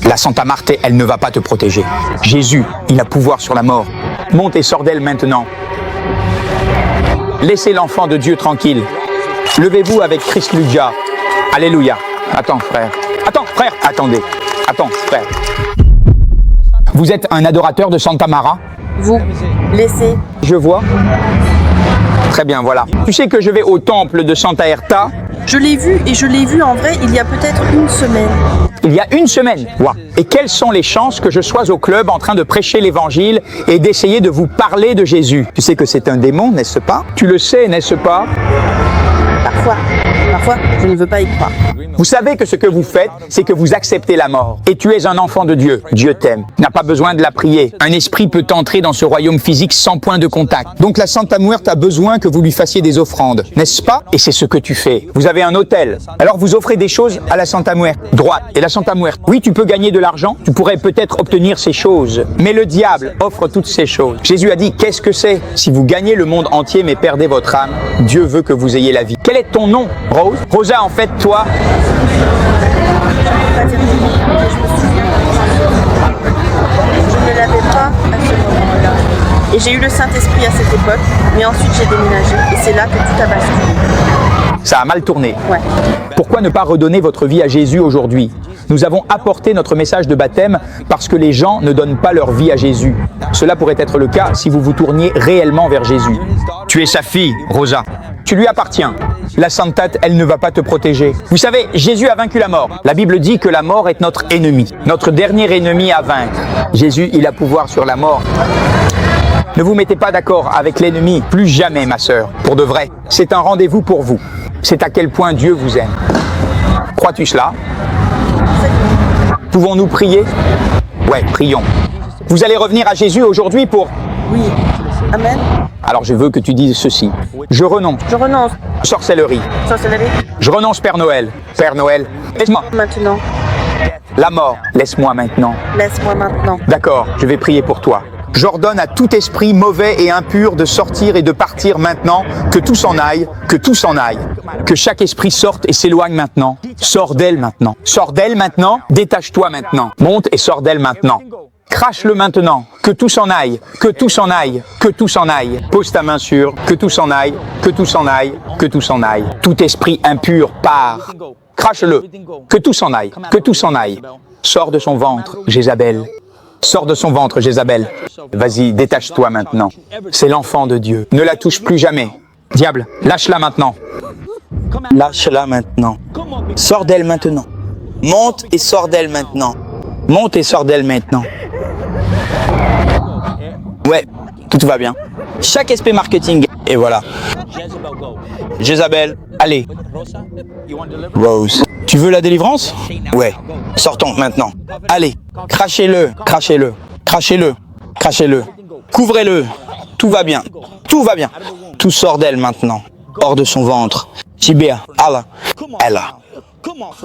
La Santa Marthe, elle ne va pas te protéger. Jésus, il a pouvoir sur la mort. Monte et sors d'elle maintenant. Laissez l'enfant de Dieu tranquille. Levez-vous avec Christ Lugia. Alléluia. Attends, frère. Attends, frère. Attendez. Attends, frère. Vous êtes un adorateur de Santa Mara? Vous, laissez. Je vois. Très bien, voilà. Tu sais que je vais au temple de Santa Erta? Je l'ai vu et je l'ai vu en vrai il y a peut-être une semaine. Il y a une semaine. Wow. Et quelles sont les chances que je sois au club en train de prêcher l'évangile et d'essayer de vous parler de Jésus? Tu sais que c'est un démon, n'est-ce pas? Tu le sais, n'est-ce pas? Parfois, je ne veux pas y croire. Vous savez que ce que vous faites, c'est que vous acceptez la mort. Et tu es un enfant de Dieu. Dieu t'aime. Tu n'as pas besoin de la prier. Un esprit peut entrer dans ce royaume physique sans point de contact. Donc la Santa Muerte a besoin que vous lui fassiez des offrandes, n'est-ce pas? Et c'est ce que tu fais. Vous avez un hôtel. Alors vous offrez des choses à la Santa Muerte. Droite. Et la Santa Muerte. Oui, tu peux gagner de l'argent. Tu pourrais peut-être obtenir ces choses. Mais le diable offre toutes ces choses. Jésus a dit, qu'est-ce que c'est? Si vous gagnez le monde entier mais perdez votre âme, Dieu veut que vous ayez la vie. Quel est ton nom, Rose? Rosa, en fait, toi... Je ne l'avais pas à ce moment-là. Et j'ai eu le Saint-Esprit à cette époque, mais ensuite j'ai déménagé et c'est là que tout a basculé. Ça a mal tourné. Ouais. Pourquoi ne pas redonner votre vie à Jésus aujourd'hui? Nous avons apporté notre message de baptême parce que les gens ne donnent pas leur vie à Jésus. Cela pourrait être le cas si vous vous tourniez réellement vers Jésus. Tu es sa fille, Rosa. Tu lui appartiens. La Santate, elle ne va pas te protéger. Vous savez, Jésus a vaincu la mort. La Bible dit que la mort est notre ennemi, notre dernier ennemi à vaincre. Jésus, il a pouvoir sur la mort. Ne vous mettez pas d'accord avec l'ennemi, plus jamais, ma sœur, pour de vrai. C'est un rendez-vous pour vous. C'est à quel point Dieu vous aime. Crois-tu cela? Pouvons-nous prier? Ouais, prions. Vous allez revenir à Jésus aujourd'hui pour... Oui. Amen. Alors je veux que tu dises ceci. Je renonce. Je renonce. Sorcellerie. Sorcellerie. Je renonce, Père Noël. Père Noël, laisse-moi. Maintenant. La mort, laisse-moi maintenant. Laisse-moi maintenant. D'accord, je vais prier pour toi. J'ordonne à tout esprit mauvais et impur de sortir et de partir maintenant, que tout s'en aille, que tout s'en aille. Que chaque esprit sorte et s'éloigne maintenant. Sors d'elle maintenant. Sors d'elle maintenant, détache-toi maintenant. Monte et sors d'elle maintenant. Crache-le maintenant, que tout s'en aille, que tout s'en aille, que tout s'en aille. Pose ta main sur, que tout s'en aille, que tout s'en aille, que tout s'en aille. Tout esprit impur part. Crache-le, que tout s'en aille, que tout s'en aille. Sors de son ventre, Jézabel. Sors de son ventre, Jézabel. Vas-y, détache-toi maintenant. C'est l'enfant de Dieu. Ne la touche plus jamais. Diable, lâche-la maintenant. Lâche-la maintenant. Sors d'elle maintenant. Monte et sors d'elle maintenant. Monte et sors d'elle maintenant. Ouais, tout va bien. Chaque esprit marketing, et voilà. Jézabel, allez. Rose, tu veux la délivrance? Ouais, sortons maintenant. Allez, crachez-le, crachez-le, crachez-le, crachez-le. Couvrez-le, tout va bien, tout va bien. Tout sort d'elle maintenant, hors de son ventre. Tibéa, Allah, Allah.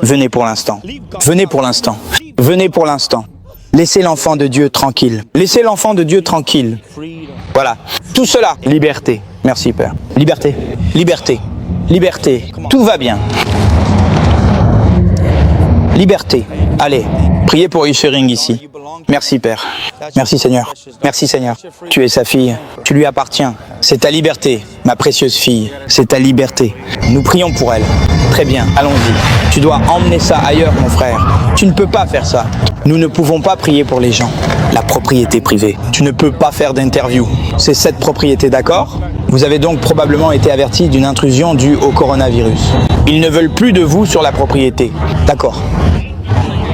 Venez pour l'instant, venez pour l'instant, venez pour l'instant. Laissez l'enfant de Dieu tranquille. Laissez l'enfant de Dieu tranquille. Voilà. Tout cela. Liberté. Merci, Père. Liberté. Liberté. Liberté. Tout va bien. Liberté. Allez. Priez pour Ushering ici. Merci, Père. Merci, Seigneur. Merci, Seigneur. Tu es sa fille. Tu lui appartiens. C'est ta liberté, ma précieuse fille. C'est ta liberté. Nous prions pour elle. Très bien. Allons-y. Tu dois emmener ça ailleurs, mon frère. Tu ne peux pas faire ça. Nous ne pouvons pas prier pour les gens. La propriété privée. Tu ne peux pas faire d'interview. C'est cette propriété, d'accord? Vous avez donc probablement été averti d'une intrusion due au coronavirus. Ils ne veulent plus de vous sur la propriété. D'accord.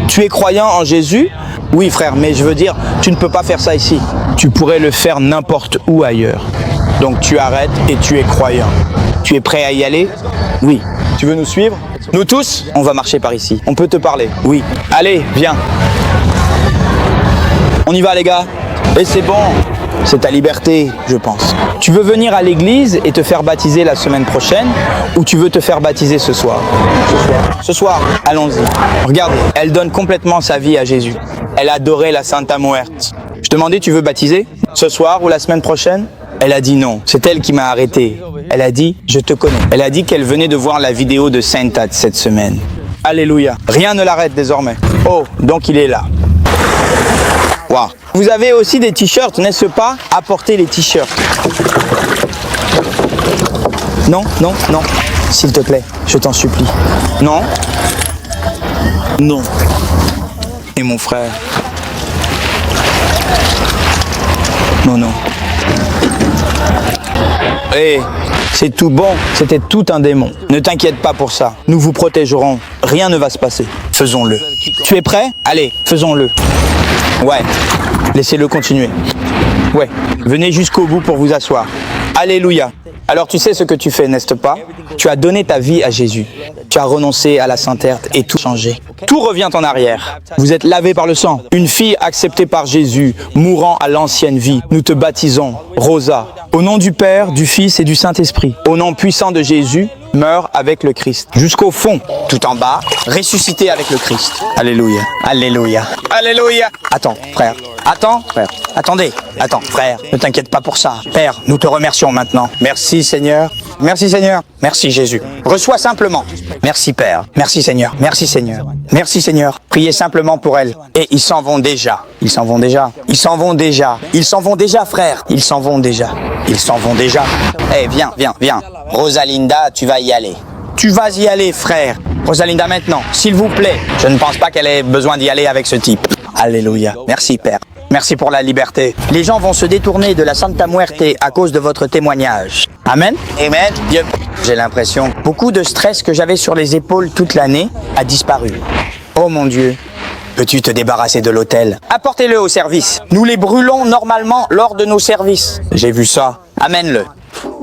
Tu es croyant en Jésus? Oui, frère, mais je veux dire, tu ne peux pas faire ça ici. Tu pourrais le faire n'importe où ailleurs. Donc tu arrêtes et tu es croyant. Tu es prêt à y aller? Oui. Tu veux nous suivre? Nous tous? On va marcher par ici. On peut te parler? Oui. Allez, viens. On y va, les gars. Et c'est bon. C'est ta liberté, je pense. Tu veux venir à l'église et te faire baptiser la semaine prochaine ou tu veux te faire baptiser ce soir? Ce soir, allons-y. Regardez, elle donne complètement sa vie à Jésus. Elle adorait la Santa Muerte. Je demandais, tu veux baptiser ce soir ou la semaine prochaine? Elle a dit non. C'est elle qui m'a arrêté. Elle a dit, je te connais. Elle a dit qu'elle venait de voir la vidéo de Sainte cette semaine. Alléluia. Rien ne l'arrête désormais. Oh, donc il est là. Wow. Vous avez aussi des t-shirts, n'est-ce pas? Apportez les t-shirts. Non, non, non. S'il te plaît, je t'en supplie. Non. Non. Et mon frère? Non, non. Hé, c'est tout bon, c'était tout un démon. Ne t'inquiète pas pour ça, nous vous protégerons. Rien ne va se passer. Faisons-le. Tu es prêt? Allez, faisons-le. Ouais, laissez-le continuer. Ouais, venez jusqu'au bout pour vous asseoir. Alléluia. Alors tu sais ce que tu fais, n'est-ce pas? Tu as donné ta vie à Jésus. Tu as renoncé à la Sainte-Terre et tout changé. Tout revient en arrière. Vous êtes lavé par le sang. Une fille acceptée par Jésus, mourant à l'ancienne vie. Nous te baptisons, Rosa. Au nom du Père, du Fils et du Saint-Esprit. Au nom puissant de Jésus, meurs avec le Christ. Jusqu'au fond, tout en bas, ressuscité avec le Christ. Alléluia. Alléluia. Alléluia. Attends, frère. Attends, frère. Attendez. Attends, frère. Ne t'inquiète pas pour ça. Père, nous te remercions maintenant. Merci, Seigneur. Merci, Seigneur. Merci, Jésus. Reçois simplement. Merci, Père. Merci, Seigneur. Merci, Seigneur. Merci, Seigneur. Priez simplement pour elle. Et ils s'en vont déjà. Ils s'en vont déjà. Ils s'en vont déjà. Ils s'en vont déjà, frère. Ils s'en vont déjà. Ils s'en vont déjà. Eh, viens, viens, viens. Rosalinda, tu vas y aller. Tu vas y aller, frère. Rosalinda, maintenant, s'il vous plaît. Je ne pense pas qu'elle ait besoin d'y aller avec ce type. Alléluia. Merci, Père. Merci pour la liberté. Les gens vont se détourner de la Santa Muerte à cause de votre témoignage. Amen. Amen. J'ai l'impression que beaucoup de stress que j'avais sur les épaules toute l'année a disparu. Oh mon Dieu. Peux-tu te débarrasser de l'autel? Apportez-le au service. Nous les brûlons normalement lors de nos services. J'ai vu ça. Amène-le.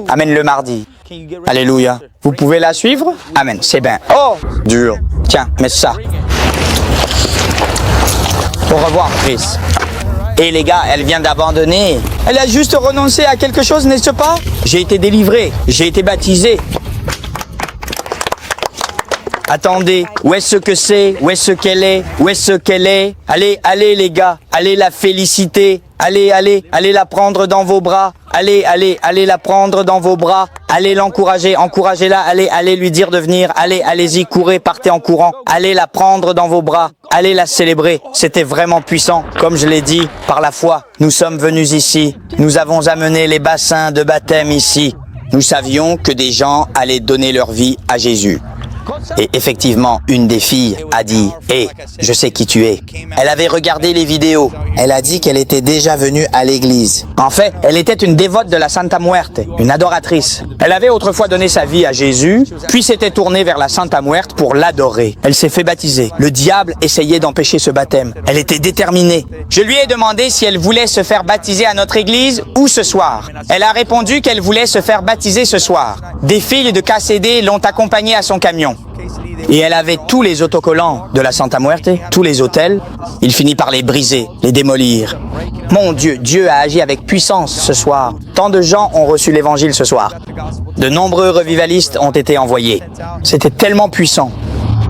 Amène-le mardi. Alléluia. Vous pouvez la suivre? Amen. C'est bien. Oh, dur. Tiens, mets ça. Au revoir, Chris. Et les gars, elle vient d'abandonner. Elle a juste renoncé à quelque chose, n'est-ce pas? J'ai été délivré. J'ai été baptisé. Attendez, où est-ce que c'est? Où est-ce qu'elle est? Où est-ce qu'elle est? Allez, allez les gars, allez la féliciter. Allez, allez, allez la prendre dans vos bras. Allez, allez, allez la prendre dans vos bras. Allez l'encourager, encouragez-la. Allez, allez lui dire de venir. Allez, allez-y, courez, partez en courant. Allez la prendre dans vos bras. Allez la célébrer. C'était vraiment puissant. Comme je l'ai dit, par la foi, nous sommes venus ici. Nous avons amené les bassins de baptême ici. Nous savions que des gens allaient donner leur vie à Jésus. Et effectivement, une des filles a dit « Hé, je sais qui tu es ». Elle avait regardé les vidéos. Elle a dit qu'elle était déjà venue à l'église. En fait, elle était une dévote de la Santa Muerte, une adoratrice. Elle avait autrefois donné sa vie à Jésus, puis s'était tournée vers la Santa Muerte pour l'adorer. Elle s'est fait baptiser. Le diable essayait d'empêcher ce baptême. Elle était déterminée. Je lui ai demandé si elle voulait se faire baptiser à notre église ou ce soir. Elle a répondu qu'elle voulait se faire baptiser ce soir. Des filles de KCD l'ont accompagnée à son camion. Et elle avait tous les autocollants de la Santa Muerte, tous les autels. Il finit par les briser, les démolir. Mon Dieu, Dieu a agi avec puissance ce soir. Tant de gens ont reçu l'évangile ce soir. De nombreux revivalistes ont été envoyés. C'était tellement puissant.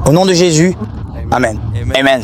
Au nom de Jésus, Amen. Amen.